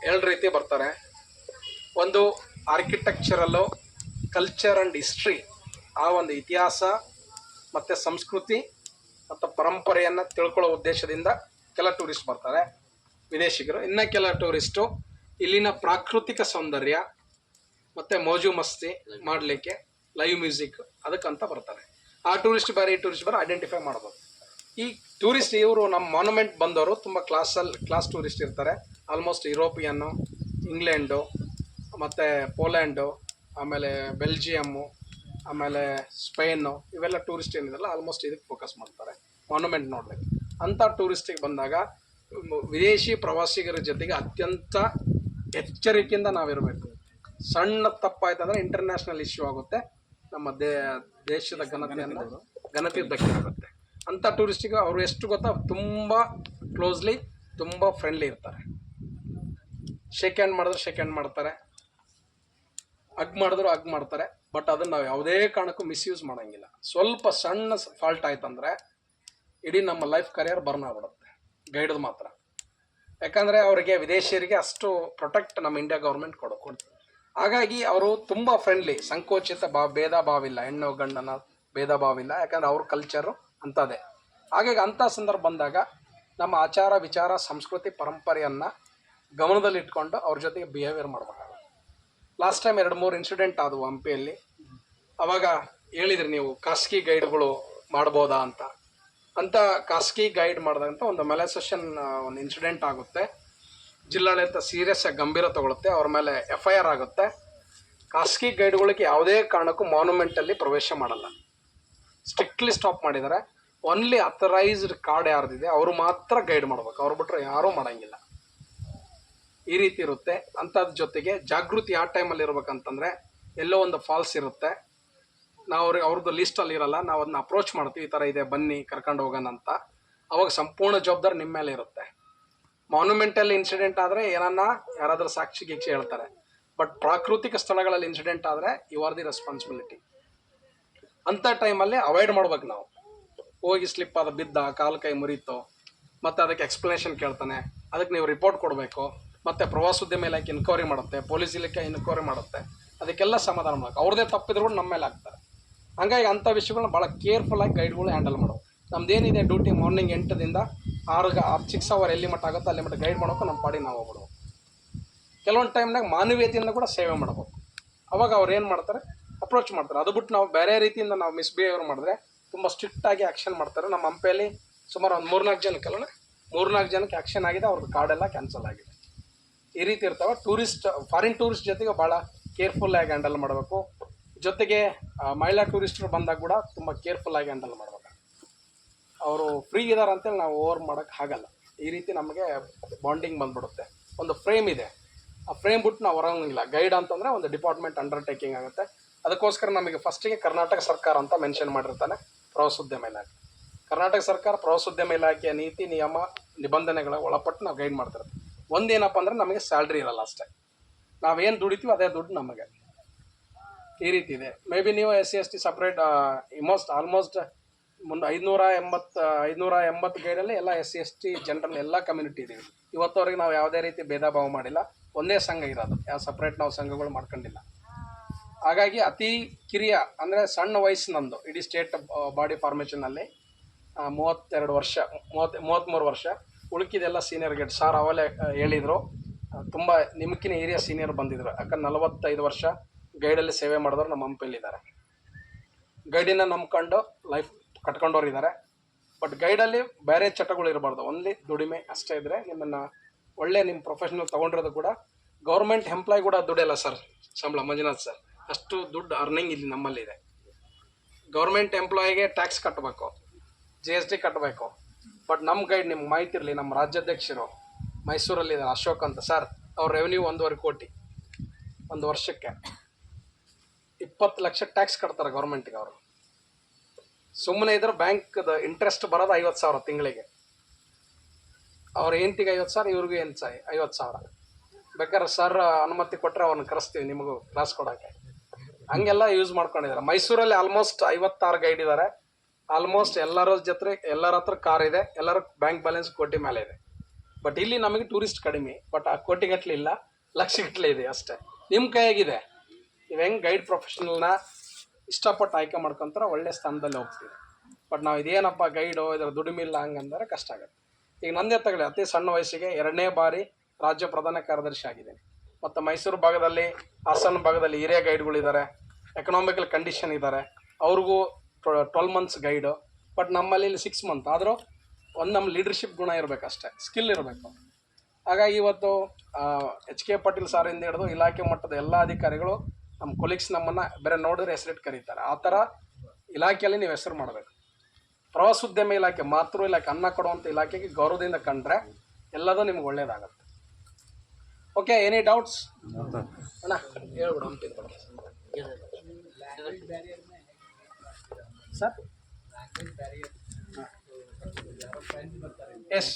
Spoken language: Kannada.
ಎರಡು ರೀತಿ ಬರ್ತಾರೆ. ಒಂದು ಆರ್ಕಿಟೆಕ್ಚರಲ್ಲು, ಕಲ್ಚರ್ ಆ್ಯಂಡ್ ಹಿಸ್ಟ್ರಿ, ಆ ಒಂದು ಇತಿಹಾಸ ಮತ್ತು ಸಂಸ್ಕೃತಿ ಮತ್ತು ಪರಂಪರೆಯನ್ನು ತಿಳ್ಕೊಳ್ಳೋ ಉದ್ದೇಶದಿಂದ ಕೆಲ ಟೂರಿಸ್ಟ್ ಬರ್ತಾರೆ ವಿದೇಶಿಗರು. ಇನ್ನು ಕೆಲ ಟೂರಿಸ್ಟು ಇಲ್ಲಿನ ಪ್ರಾಕೃತಿಕ ಸೌಂದರ್ಯ ಮತ್ತು ಮೋಜು ಮಸ್ತಿ ಮಾಡಲಿಕ್ಕೆ, ಲೈವ್ ಮ್ಯೂಸಿಕ್ ಅದಕ್ಕಂತ ಬರ್ತಾರೆ. ಆ ಟೂರಿಸ್ಟ್ ಬೇರೆ ಈ ಟೂರಿಸ್ಟ್ ಬೇರೆ ಐಡೆಂಟಿಫೈ ಮಾಡ್ಬೋದು. ಈ ಟೂರಿಸ್ಟ್ ಇವರು ನಮ್ಮ ಮಾನ್ಯುಮೆಂಟ್ ಬಂದವರು ತುಂಬ ಕ್ಲಾಸ್ ಟೂರಿಸ್ಟ್ ಇರ್ತಾರೆ. ಆಲ್ಮೋಸ್ಟ್ ಯುರೋಪಿಯನ್ನು, ಇಂಗ್ಲೆಂಡು ಮತ್ತು ಪೋಲ್ಯಾಂಡು, ಆಮೇಲೆ ಬೆಲ್ಜಿಯಮ್ಮು, ಆಮೇಲೆ ಸ್ಪೇನು, ಇವೆಲ್ಲ ಟೂರಿಸ್ಟ್ ಏನಿದೆಲ್ಲ ಆಲ್ಮೋಸ್ಟ್ ಇದಕ್ಕೆ ಫೋಕಸ್ ಮಾಡ್ತಾರೆ ಮಾನ್ಯುಮೆಂಟ್ ನೋಡಲಿಕ್ಕೆ. ಅಂಥ ಟೂರಿಸ್ಟಿಗೆ ಬಂದಾಗ ವಿದೇಶಿ ಪ್ರವಾಸಿಗರ ಜೊತೆಗೆ ಅತ್ಯಂತ ಎಚ್ಚರಿಕೆಯಿಂದ ನಾವಿರಬೇಕು. ಸಣ್ಣ ತಪ್ಪಾಯ್ತಂದರೆ ಇಂಟರ್ನ್ಯಾಷನಲ್ ಇಶ್ಯೂ ಆಗುತ್ತೆ, ನಮ್ಮ ದೇಶದ ಘನತೆ ಧಕ್ಕೆ ಆಗುತ್ತೆ. ಅಂಥ ಟೂರಿಸ್ಟಿಗೆ ಅವರು ಎಷ್ಟು ಗೊತ್ತಾ, ತುಂಬ ಕ್ಲೋಸ್ಲಿ, ತುಂಬ ಫ್ರೆಂಡ್ಲಿ ಇರ್ತಾರೆ. ಶೇಕ್ ಹ್ಯಾಂಡ್ ಮಾಡಿದ್ರೆ ಶೇಕ್ ಹ್ಯಾಂಡ್ ಮಾಡ್ತಾರೆ, ಹಗ್ ಮಾಡಿದ್ರು ಹಗ್ ಮಾಡ್ತಾರೆ. ಬಟ್ ಅದನ್ನು ನಾವು ಯಾವುದೇ ಕಾರಣಕ್ಕೂ ಮಿಸ್ಯೂಸ್ ಮಾಡೋಂಗಿಲ್ಲ. ಸ್ವಲ್ಪ ಸಣ್ಣ ಫಾಲ್ಟ್ ಆಯ್ತಂದರೆ ಇಡೀ ನಮ್ಮ ಲೈಫ್ ಕರಿಯರ್ ಬರ್ನ್ ಆಗ್ಬಿಡುತ್ತೆ ಗೈಡ್ದು ಮಾತ್ರ. ಯಾಕಂದರೆ ಅವರಿಗೆ ವಿದೇಶಿಯರಿಗೆ ಅಷ್ಟು ಪ್ರೊಟೆಕ್ಟ್ ನಮ್ಮ ಇಂಡಿಯಾ ಗೌರ್ಮೆಂಟ್ ಕೊಡ್ತಾರೆ. ಹಾಗಾಗಿ ಅವರು ತುಂಬ ಫ್ರೆಂಡ್ಲಿ, ಸಂಕೋಚಿತ ಭೇದ ಭಾವಿಲ್ಲ, ಹೆಣ್ಣು ಗಂಡನ ಭೇದ ಭಾವಿಲ್ಲ. ಯಾಕಂದರೆ ಅವ್ರ ಕಲ್ಚರು ಅಂಥದ್ದೇ. ಹಾಗಾಗಿ ಅಂಥ ಸಂದರ್ಭ ಬಂದಾಗ ನಮ್ಮ ಆಚಾರ ವಿಚಾರ ಸಂಸ್ಕೃತಿ ಪರಂಪರೆಯನ್ನು ಗಮನದಲ್ಲಿಟ್ಕೊಂಡು ಅವ್ರ ಜೊತೆಗೆ ಬಿಹೇವಿಯರ್ ಮಾಡಬೇಕಾಗುತ್ತೆ. ಲಾಸ್ಟ್ ಟೈಮ್ 2-3 ಇನ್ಸಿಡೆಂಟ್ ಆದವು ಹಂಪಿಯಲ್ಲಿ. ಅವಾಗ ಹೇಳಿದ್ರಿ ನೀವು ಖಾಸಗಿ ಗೈಡ್ಗಳು ಮಾಡ್ಬೋದಾ ಅಂತ ಖಾಸಗಿ ಗೈಡ್ ಮಾಡಿದಂಥ ಒಂದು ಮೆಲೈಸೇಷನ್ ಒಂದು ಇನ್ಸಿಡೆಂಟ್ ಆಗುತ್ತೆ. ಜಿಲ್ಲಾಡಳಿತ ಸೀರಿಯಸ್ ಆಗಿ ಗಂಭೀರ ತಗೊಳುತ್ತೆ, ಅವ್ರ ಮೇಲೆ FIR ಆಗುತ್ತೆ. ಖಾಸಗಿ ಗೈಡ್ಗಳಿಗೆ ಯಾವುದೇ ಕಾರಣಕ್ಕೂ ಮಾನ್ಯುಮೆಂಟಲ್ಲಿ ಪ್ರವೇಶ ಮಾಡಲ್ಲ, ಸ್ಟ್ರಿಕ್ಟ್ಲಿ ಸ್ಟಾಪ್ ಮಾಡಿದ್ದಾರೆ. ಓನ್ಲಿ ಅಥರೈಸ್ಡ್ ಕಾರ್ಡ್ ಯಾರ್ದಿದೆ ಅವರು ಮಾತ್ರ ಗೈಡ್ ಮಾಡ್ಬೇಕು, ಅವ್ರು ಬಿಟ್ಟರೆ ಯಾರೂ ಮಾಡೋಂಗಿಲ್ಲ. ಈ ರೀತಿ ಇರುತ್ತೆ. ಅಂಥದ್ರ ಜೊತೆಗೆ ಜಾಗೃತಿ ಆ ಟೈಮಲ್ಲಿ ಇರ್ಬೇಕಂತಂದರೆ, ಎಲ್ಲೋ ಒಂದು ಫಾಲ್ಸ್ ಇರುತ್ತೆ, ನಾವು ಅವ್ರದ್ದು ಲೀಸ್ಟಲ್ಲಿ ಇರಲ್ಲ, ನಾವು ಅದನ್ನ ಅಪ್ರೋಚ್ ಮಾಡ್ತೀವಿ, ಈ ಥರ ಇದೆ ಬನ್ನಿ ಕರ್ಕೊಂಡು ಹೋಗೋಣ ಅಂತ. ಅವಾಗ ಸಂಪೂರ್ಣ ಜವಾಬ್ದಾರಿ ನಿಮ್ಮ ಮೇಲೆ ಇರುತ್ತೆ. ಮಾನ್ಯುಮೆಂಟಲ್ಲಿ ಇನ್ಸಿಡೆಂಟ್ ಆದರೆ ಯಾರಾದರೂ ಸಾಕ್ಷಿ ಹೇಳ್ತಾರೆ. ಬಟ್ ಪ್ರಾಕೃತಿಕ ಸ್ಥಳಗಳಲ್ಲಿ ಇನ್ಸಿಡೆಂಟ್ ಆದರೆ ಯು ಆರ್ ದಿ ರೆಸ್ಪಾನ್ಸಿಬಿಲಿಟಿ. ಅಂಥ ಟೈಮಲ್ಲಿ ಅವಾಯ್ಡ್ ಮಾಡ್ಬೇಕು ನಾವು. ಹೋಗಿ ಸ್ಲಿಪ್ ಆದ ಬಿದ್ದ, ಕಾಲು ಕೈ ಮುರಿತು, ಮತ್ತು ಅದಕ್ಕೆ ಎಕ್ಸ್ಪ್ಲನೇಷನ್ ಕೇಳ್ತಾನೆ, ಅದಕ್ಕೆ ನೀವು ರಿಪೋರ್ಟ್ ಕೊಡಬೇಕು. ಮತ್ತು ಪ್ರವಾಸೋದ್ಯಮ ಇಲಾಖೆ ಇನ್ಕ್ವೈರಿ ಮಾಡುತ್ತೆ, ಪೊಲೀಸ್ ಇಲಾಖೆ ಇನ್ಕ್ವೈರಿ ಮಾಡುತ್ತೆ, ಅದಕ್ಕೆಲ್ಲ ಸಮಾಧಾನ ಮಾಡಬೇಕು. ಅವ್ರದ್ದೇ ತಪ್ಪಿದ್ರು ಕೂಡ ನಮ್ಮ ಮೇಲೆ ಆಗ್ತಾರೆ. ಹಂಗಾಗಿ ಅಂಥ ವಿಷಯಗಳನ್ನ ಭಾಳ ಕೇರ್ಫುಲ್ಲಾಗಿ ಗೈಡ್ಗಳು ಹ್ಯಾಂಡಲ್ ಮಾಡೋದು. ನಮ್ದೇನಿದೆ ಡ್ಯೂಟಿ ಮಾರ್ನಿಂಗ್ 8ರಿಂದ 6 ಅವರ್ ಎಲ್ಲಿ ಮಟ್ಟ ಆಗುತ್ತೋ ಅಲ್ಲಿ ಮಟ್ಟ ಗೈಡ್ ಮಾಡೋಕೆ ನಮ್ಮ ಪಾಡಿ ನಾವು ಹೋಗ್ಬಿಡ್ಬೇಕು. ಕೆಲವೊಂದು ಟೈಮ್ನಾಗ ಮಾನವೀಯತೆಯಿಂದ ಕೂಡ ಸೇವೆ ಮಾಡಬೇಕು. ಅವಾಗ ಅವ್ರು ಏನು ಮಾಡ್ತಾರೆ, ಅಪ್ರೋಚ್ ಮಾಡ್ತಾರೆ. ಅದು ಬಿಟ್ಟು ನಾವು ಬೇರೆ ರೀತಿಯಿಂದ ನಾವು ಮಿಸ್ಬಿಹೇವಿಯರ್ ಮಾಡಿದ್ರೆ ತುಂಬ ಸ್ಟ್ರಿಕ್ಟಾಗಿ ಆ್ಯಕ್ಷನ್ ಮಾಡ್ತಾರೆ. ನಮ್ಮ ಹಂಪಿಯಲ್ಲಿ ಸುಮಾರು ಒಂದು 3-4 ಜನಕ್ಕೆಲ್ಲ 3-4 ಜನಕ್ಕೆ ಆ್ಯಕ್ಷನ್ ಆಗಿದೆ, ಅವ್ರದ್ದು ಕಾರ್ಡೆಲ್ಲ ಕ್ಯಾನ್ಸಲ್ ಆಗಿದೆ. ಈ ರೀತಿ ಇರ್ತಾವೆ. ಫಾರಿನ್ ಟೂರಿಸ್ಟ್ ಜೊತೆಗೆ ಭಾಳ ಕೇರ್ಫುಲ್ಲಾಗಿ ಹ್ಯಾಂಡಲ್ ಮಾಡಬೇಕು. ಜೊತೆಗೆ ಮಹಿಳಾ ಟೂರಿಸ್ಟರು ಬಂದಾಗ ಕೂಡ ತುಂಬ ಕೇರ್ಫುಲ್ಲಾಗಿ ಹ್ಯಾಂಡಲ್ ಮಾಡಬೇಕು. ಅವರು ಫ್ರೀ ಇದ್ದಾರೆ ಅಂತೇಳಿ ನಾವು ಓವರ್ ಮಾಡೋಕ್ಕೆ ಆಗಲ್ಲ. ಈ ರೀತಿ ನಮಗೆ ಬಾಂಡಿಂಗ್ ಬಂದ್ಬಿಡುತ್ತೆ. ಒಂದು ಫ್ರೇಮ್ ಇದೆ, ಆ ಫ್ರೇಮ್ ಬಿಟ್ಟು ನಾವು ಹೊರಂಗಿಲ್ಲ. ಗೈಡ್ ಅಂತಂದರೆ ಒಂದು ಡಿಪಾರ್ಟ್ಮೆಂಟ್ ಅಂಡರ್ಟೇಕಿಂಗ್ ಆಗುತ್ತೆ. ಅದಕ್ಕೋಸ್ಕರ ನಮಗೆ ಫಸ್ಟಿಗೆ ಕರ್ನಾಟಕ ಸರ್ಕಾರ ಅಂತ ಮೆನ್ಷನ್ ಮಾಡಿರ್ತಾನೆ, ಪ್ರವಾಸೋದ್ಯಮ ಇಲಾಖೆ. ಕರ್ನಾಟಕ ಸರ್ಕಾರ ಪ್ರವಾಸೋದ್ಯಮ ಇಲಾಖೆಯ ನೀತಿ ನಿಯಮ ನಿಬಂಧನೆಗಳ ಒಳಪಟ್ಟು ನಾವು ಗೈಡ್ ಮಾಡ್ತಿರ್ತೀವಿ. ಒಂದೇನಪ್ಪ ಅಂದರೆ ನಮಗೆ ಸ್ಯಾಲ್ರಿ ಇರಲ್ಲ ಅಷ್ಟೇ, ನಾವೇನು ದುಡಿತೀವಿ ಅದೇ ದುಡ್ಡು ನಮಗೆ. ಈ ರೀತಿ ಇದೆ. ಮೇ ಬಿ ನೀವು SC/ST ಸಪ್ರೇಟ್ ಆಲ್ಮೋಸ್ಟ್ 580 ಗೈಡಲ್ಲಿ ಎಲ್ಲ SC/ST ಜನರಲ್ ಎಲ್ಲ ಕಮ್ಯುನಿಟಿ ಇದ್ದೀವಿ. ಇವತ್ತವರೆಗೆ ನಾವು ಯಾವುದೇ ರೀತಿ ಭೇದ ಭಾವ ಮಾಡಿಲ್ಲ. ಒಂದೇ ಸಂಘ ಇರೋದು, ಯಾವ ಸಪ್ರೇಟ್ ನಾವು ಸಂಘಗಳು ಮಾಡ್ಕೊಂಡಿಲ್ಲ. ಹಾಗಾಗಿ ಅತಿ ಕಿರಿಯ ಅಂದರೆ ಸಣ್ಣ ವಯಸ್ಸಿನಂದು ಇಡೀ ಸ್ಟೇಟ್ ಬಾಡಿ ಫಾರ್ಮೇಷನಲ್ಲಿ 33 ವರ್ಷ. ಉಳುಕಿದೆಲ್ಲ ಸೀನಿಯರ್ ಗೈಡ್. ಸಾರ್ ಅವಲೇ ಹೇಳಿದರು, ತುಂಬ ನಿಮ್ಕಿನ ಹಿರಿಯ ಸೀನಿಯರ್ ಬಂದಿದ್ರು. ಯಾಕಂದ್ರೆ 45 ವರ್ಷ ಗೈಡಲ್ಲಿ ಸೇವೆ ಮಾಡಿದವರು ನಮ್ಮ ಹಂಪಿಯಲ್ಲಿದ್ದಾರೆ. ಗೈಡಿನ ನಂಬ್ಕೊಂಡು ಲೈಫ್ ಕಟ್ಕೊಂಡವ್ರು ಇದ್ದಾರೆ. ಬಟ್ ಗೈಡಲ್ಲಿ ಬೇರೆ ಚಟಗಳು ಇರಬಾರ್ದು, ಓನ್ಲಿ ದುಡಿಮೆ ಅಷ್ಟೇ ಇದ್ದರೆ ನಿಮ್ಮನ್ನು ಒಳ್ಳೆ ನಿಮ್ಮ ಪ್ರೊಫೆಷನಲ್ ತೊಗೊಂಡಿರೋದು ಕೂಡ. ಗೌರ್ಮೆಂಟ್ ಎಂಪ್ಲಾಯ್ ಕೂಡ ದುಡ್ಡಿಲ್ಲ ಸರ್, ಸಂಬಳ ಮಂಜುನಾಥ್ ಸರ್, ಅಷ್ಟು ದುಡ್ಡು ಅರ್ನಿಂಗ್ ಇಲ್ಲಿ ನಮ್ಮಲ್ಲಿದೆ. ಗೌರ್ಮೆಂಟ್ ಎಂಪ್ಲಾಯಿಗೆ ಟ್ಯಾಕ್ಸ್ ಕಟ್ಟಬೇಕು, GST ಕಟ್ಟಬೇಕು. ಬಟ್ ನಮ್ಮ ಗೈಡ್ ನಿಮ್ಗೆ ಮಾಹಿತಿ ಇರಲಿ, ನಮ್ಮ ರಾಜ್ಯಾಧ್ಯಕ್ಷರು ಮೈಸೂರಲ್ಲಿದ್ದಾರೆ ಅಶೋಕ್ ಅಂತ ಸರ್, ಅವ್ರ ರೆವೆನ್ಯೂ 1.5 ಕೋಟಿ ಒಂದು ವರ್ಷಕ್ಕೆ. 20 ಲಕ್ಷ ಟ್ಯಾಕ್ಸ್ ಕಟ್ತಾರೆ ಗೌರ್ಮೆಂಟಿಗೆ ಅವರು. ಸುಮ್ಮನೆ ಇದ್ರೆ ಬ್ಯಾಂಕ್ದು ಇಂಟ್ರೆಸ್ಟ್ ಬರೋದು 50,000 ತಿಂಗಳಿಗೆ. ಅವ್ರ ಹೆಂಡ್ತಿಗೆ 50,000, ಇವ್ರಿಗೂ 50,000. ಬೇಕಾದ್ರೆ ಸರ್ ಅನುಮತಿ ಕೊಟ್ಟರೆ ಅವ್ರನ್ನ ಕರೆಸ್ತೀವಿ ನಿಮಗೂ ಕ್ಲಾಸ್ ಕೊಡೋಕ್ಕೆ. ಹಂಗೆಲ್ಲ ಯೂಸ್ ಮಾಡ್ಕೊಂಡಿದ್ದಾರೆ. ಮೈಸೂರಲ್ಲಿ ಆಲ್ಮೋಸ್ಟ್ 56 ಗೈಡ್ ಇದ್ದಾರೆ. ಆಲ್ಮೋಸ್ಟ್ ಎಲ್ಲರ ಹತ್ರ ಕಾರ್ ಇದೆ, ಎಲ್ಲರ ಬ್ಯಾಂಕ್ ಬ್ಯಾಲೆನ್ಸ್ ಕೋಟಿ ಮೇಲೆ ಇದೆ. ಬಟ್ ಇಲ್ಲಿ ನಮಗೆ ಟೂರಿಸ್ಟ್ ಕಡಿಮೆ, ಬಟ್ ಆ ಕೋಟಿಗಟ್ಟಲೆ ಇಲ್ಲ, ಲಕ್ಷಗಟ್ಟಲೆ ಇದೆ ಅಷ್ಟೇ. ನಿಮ್ಮ ಕೈಯಾಗಿದೆ, ನೀವು ಹೆಂಗೆ ಗೈಡ್ ಪ್ರೊಫೆಷನಲ್ನ ಇಷ್ಟಪಟ್ಟು ಆಯ್ಕೆ ಮಾಡ್ಕೊತಾರೆ ಒಳ್ಳೆ ಸ್ಥಾನದಲ್ಲಿ ಹೋಗ್ತೀವಿ. ಬಟ್ ನಾವು ಇದೇನಪ್ಪ ಗೈಡು ಇದರ ದುಡಿಮಿಲ್ಲ ಹಂಗಂದರೆ ಕಷ್ಟ ಆಗುತ್ತೆ. ಈಗ ನಂದೇ ತಗೊಳ್ಳಿ, ಅತಿ ಸಣ್ಣ ವಯಸ್ಸಿಗೆ 2ನೇ ಬಾರಿ ರಾಜ್ಯ ಪ್ರಧಾನ ಕಾರ್ಯದರ್ಶಿ ಆಗಿದ್ದೀನಿ. ಮತ್ತು ಮೈಸೂರು ಭಾಗದಲ್ಲಿ, ಹಾಸನ ಭಾಗದಲ್ಲಿ ಹಿರಿಯ ಗೈಡ್ಗಳಿದ್ದಾರೆ, ಎಕನಾಮಿಕಲ್ ಕಂಡೀಷನ್ ಇದ್ದಾರೆ, ಅವ್ರಿಗೂ 12 ಮಂತ್ಸ್ ಗೈಡು. ಬಟ್ ನಮ್ಮಲ್ಲಿ ಇಲ್ಲಿ 6 ಮಂತ್ ಆದರೂ ನಮ್ಮ ಲೀಡರ್ಶಿಪ್ ಗುಣ ಇರಬೇಕು, ಅಷ್ಟೇ ಸ್ಕಿಲ್ ಇರಬೇಕು. ಹಾಗಾಗಿ ಇವತ್ತು HK ಪಾಟೀಲ್ ಸಾರಿಂದ ಹಿಡಿದು ಇಲಾಖೆ ಮಟ್ಟದ ಎಲ್ಲ ಅಧಿಕಾರಿಗಳು ನಮ್ಮ ಕೊಲೀಗ್ಸ್ ನಮ್ಮನ್ನು ಬೇರೆ ನೋಡಿದ್ರೆ ಹೆಸರಿಟ್ಟು ಕರೀತಾರೆ. ಆ ಥರ ಇಲಾಖೆಯಲ್ಲಿ ನೀವು ಹೆಸರು ಮಾಡಬೇಕು. ಪ್ರವಾಸೋದ್ಯಮ ಇಲಾಖೆ, ಮಾತೃ ಇಲಾಖೆ, ಅನ್ನ ಕೊಡುವಂಥ ಇಲಾಖೆಗೆ ಗೌರವದಿಂದ ಕಂಡ್ರೆ ಎಲ್ಲದೂ ನಿಮ್ಗೆ ಒಳ್ಳೇದಾಗುತ್ತೆ. ಓಕೆ, ಎನಿ ಡೌಟ್ಸ್ ಅಣ್ಣ? ಹೇಳ್ಬಿಡು ಸರ್. ಎಸ್